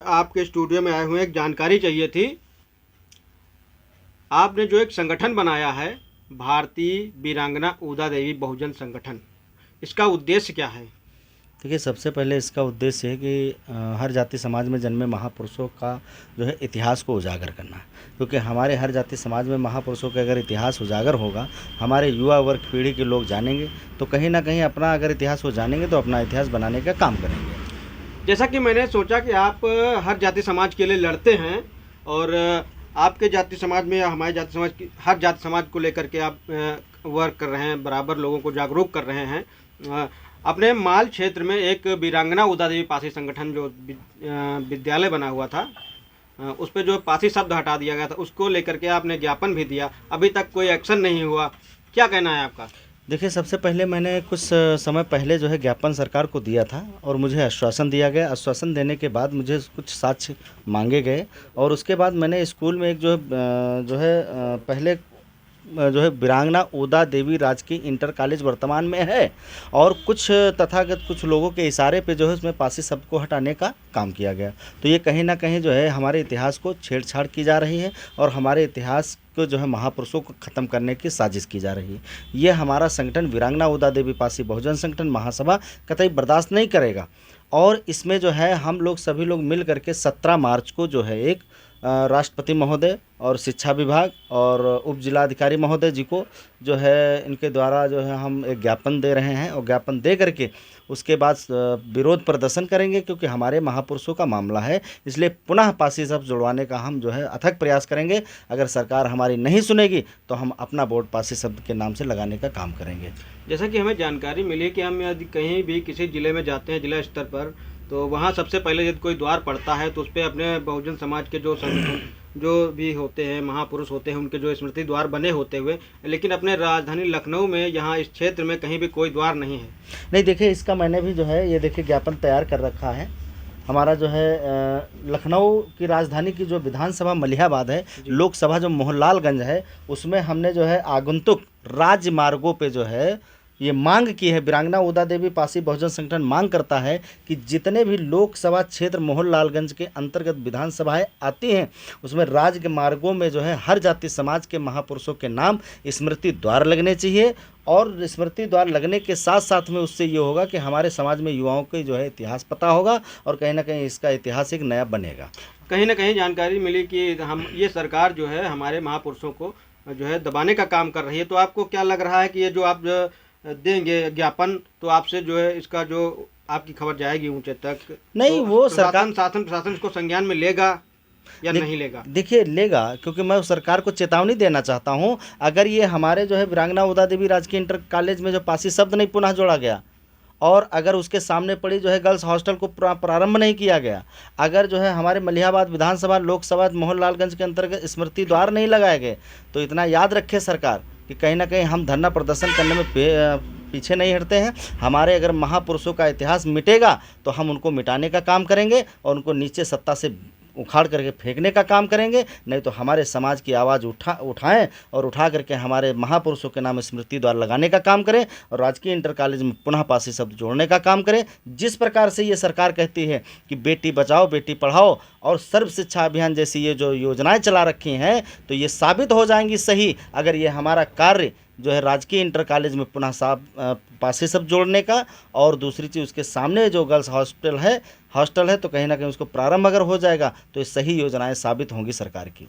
आपके स्टूडियो में आए हुए हैं, एक जानकारी चाहिए थी। आपने जो एक संगठन बनाया है, भारतीय वीरांगना ऊदा देवी बहुजन संगठन, इसका उद्देश्य क्या है? देखिए, सबसे पहले इसका उद्देश्य है कि हर जाति समाज में जन्मे महापुरुषों का जो है इतिहास को उजागर करना। क्योंकि हमारे हर जाति समाज में महापुरुषों का अगर इतिहास उजागर होगा, हमारे युवा वर्ग पीढ़ी के लोग जानेंगे, तो कहीं ना कहीं अपना अगर इतिहास वो जानेंगे तो अपना इतिहास बनाने का काम करेंगे। जैसा कि मैंने सोचा कि आप हर जाति समाज के लिए लड़ते हैं और आपके जाति समाज में या हमारे जाति समाज की हर जाति समाज को लेकर के आप वर्क कर रहे हैं, बराबर लोगों को जागरूक कर रहे हैं। अपने माल क्षेत्र में एक वीरांगना ऊदा देवी पासी संगठन जो विद्यालय बना हुआ था, उस पर जो पासी शब्द हटा दिया गया था, उसको लेकर के आपने ज्ञापन भी दिया, अभी तक कोई एक्शन नहीं हुआ। क्या कहना है आपका? देखिए, सबसे पहले मैंने कुछ समय पहले जो है ज्ञापन सरकार को दिया था और मुझे आश्वासन दिया गया। आश्वासन देने के बाद मुझे कुछ साक्ष्य मांगे गए और उसके बाद मैंने स्कूल में एक पहले जो है वीरांगना ऊदा देवी राजकीय इंटर कॉलेज वर्तमान में है, और कुछ तथागत कुछ लोगों के इशारे पे जो है उसमें पासी शब्द को हटाने का काम किया गया। तो ये कहीं ना कहीं जो है हमारे इतिहास को छेड़छाड़ की जा रही है और हमारे इतिहास को जो है महापुरुषों को ख़त्म करने की साजिश की जा रही है। ये हमारा संगठन वीरांगना ऊदा देवी पासी बहुजन संगठन महासभा कतई बर्दाश्त नहीं करेगा। और इसमें जो है हम लोग सभी लोग मिल करके 17 मार्च को जो है एक राष्ट्रपति महोदय और शिक्षा विभाग और उप जिलाधिकारी महोदय जी को जो है इनके द्वारा जो है हम एक ज्ञापन दे रहे हैं, और ज्ञापन दे करके उसके बाद विरोध प्रदर्शन करेंगे। क्योंकि हमारे महापुरुषों का मामला है, इसलिए पुनः पासी शब्द जुड़वाने का हम जो है अथक प्रयास करेंगे। अगर सरकार हमारी नहीं सुनेगी तो हम अपना बोर्ड पासी शब्द के नाम से लगाने का काम करेंगे। जैसा कि हमें जानकारी मिली है कि हम यदि कहीं भी किसी ज़िले में जाते हैं, जिला स्तर पर, तो वहाँ सबसे पहले यदि कोई द्वार पड़ता है तो उस पर अपने बहुजन समाज के जो संगठन जो भी होते हैं, महापुरुष होते हैं, उनके जो स्मृति द्वार बने होते हुए, लेकिन अपने राजधानी लखनऊ में यहाँ इस क्षेत्र में कहीं भी कोई द्वार नहीं है। नहीं, देखिए, इसका मैंने भी जो है ये देखिए ज्ञापन तैयार कर रखा है। हमारा जो है लखनऊ की राजधानी की जो विधानसभा मलिहाबाद है, लोकसभा जो मोहनलालगंज है, उसमें हमने जो है आगंतुक राज्य मार्गों पे जो है ये मांग की है। वीरांगना ऊदा देवी पासी बहुजन संगठन मांग करता है कि जितने भी लोकसभा क्षेत्र मोहनलालगंज के अंतर्गत विधानसभाएं आती हैं, उसमें राज्य मार्गों में जो है हर जाति समाज के महापुरुषों के नाम स्मृति द्वार लगने चाहिए। और स्मृति द्वार लगने के साथ साथ में उससे ये होगा कि हमारे समाज में युवाओं के जो है इतिहास पता होगा और कहीं ना कहीं इसका इतिहास एक नया बनेगा। कहीं ना कहीं जानकारी मिली कि हम ये सरकार जो है हमारे महापुरुषों को जो है दबाने का काम कर रही है। तो आपको क्या लग रहा है कि ये जो आप देंगे ज्ञापन, तो आपसे जो है इसका जो आपकी खबर जाएगी ऊंचे तक? नहीं, तो वो सरकार प्रशासन इसको संज्ञान में लेगा या नहीं लेगा? देखिए, लेगा, क्योंकि मैं सरकार को चेतावनी देना चाहता हूं। अगर ये हमारे जो है वीरांगना ऊदा देवी राजकीय इंटर कॉलेज में जो पासी शब्द नहीं पुनः जोड़ा गया, और अगर उसके सामने पड़ी जो है गर्ल्स हॉस्टल को प्रारंभ नहीं किया गया, अगर जो है हमारे मलिहाबाद विधानसभा लोकसभा मोहनलालगंज के अंतर्गत स्मृति द्वार नहीं लगाए गए, तो इतना याद रखे सरकार कि कहीं ना कहीं हम धरना प्रदर्शन करने में पीछे नहीं हटते हैं। हमारे अगर महापुरुषों का इतिहास मिटेगा तो हम उनको मिटाने का काम करेंगे और उनको नीचे सत्ता से उखाड़ करके फेंकने का काम करेंगे। नहीं तो हमारे समाज की आवाज़ उठाएं और उठा करके हमारे महापुरुषों के नाम स्मृति द्वार लगाने का काम करें और राजकीय इंटर कॉलेज में पुनः पासी शब्द जोड़ने का काम करें। जिस प्रकार से ये सरकार कहती है कि बेटी बचाओ बेटी पढ़ाओ और सर्व शिक्षा अभियान जैसी ये जो योजनाएं चला रखी हैं, तो ये साबित हो जाएंगी सही अगर ये हमारा कार्य जो है राजकीय इंटर कॉलेज में पुनः पासी शब्द जोड़ने का, और दूसरी चीज़ उसके सामने जो गर्ल्स हॉस्टल है तो कहीं ना कहीं उसको प्रारंभ अगर हो जाएगा तो ये सही योजनाएं साबित होंगी सरकार की।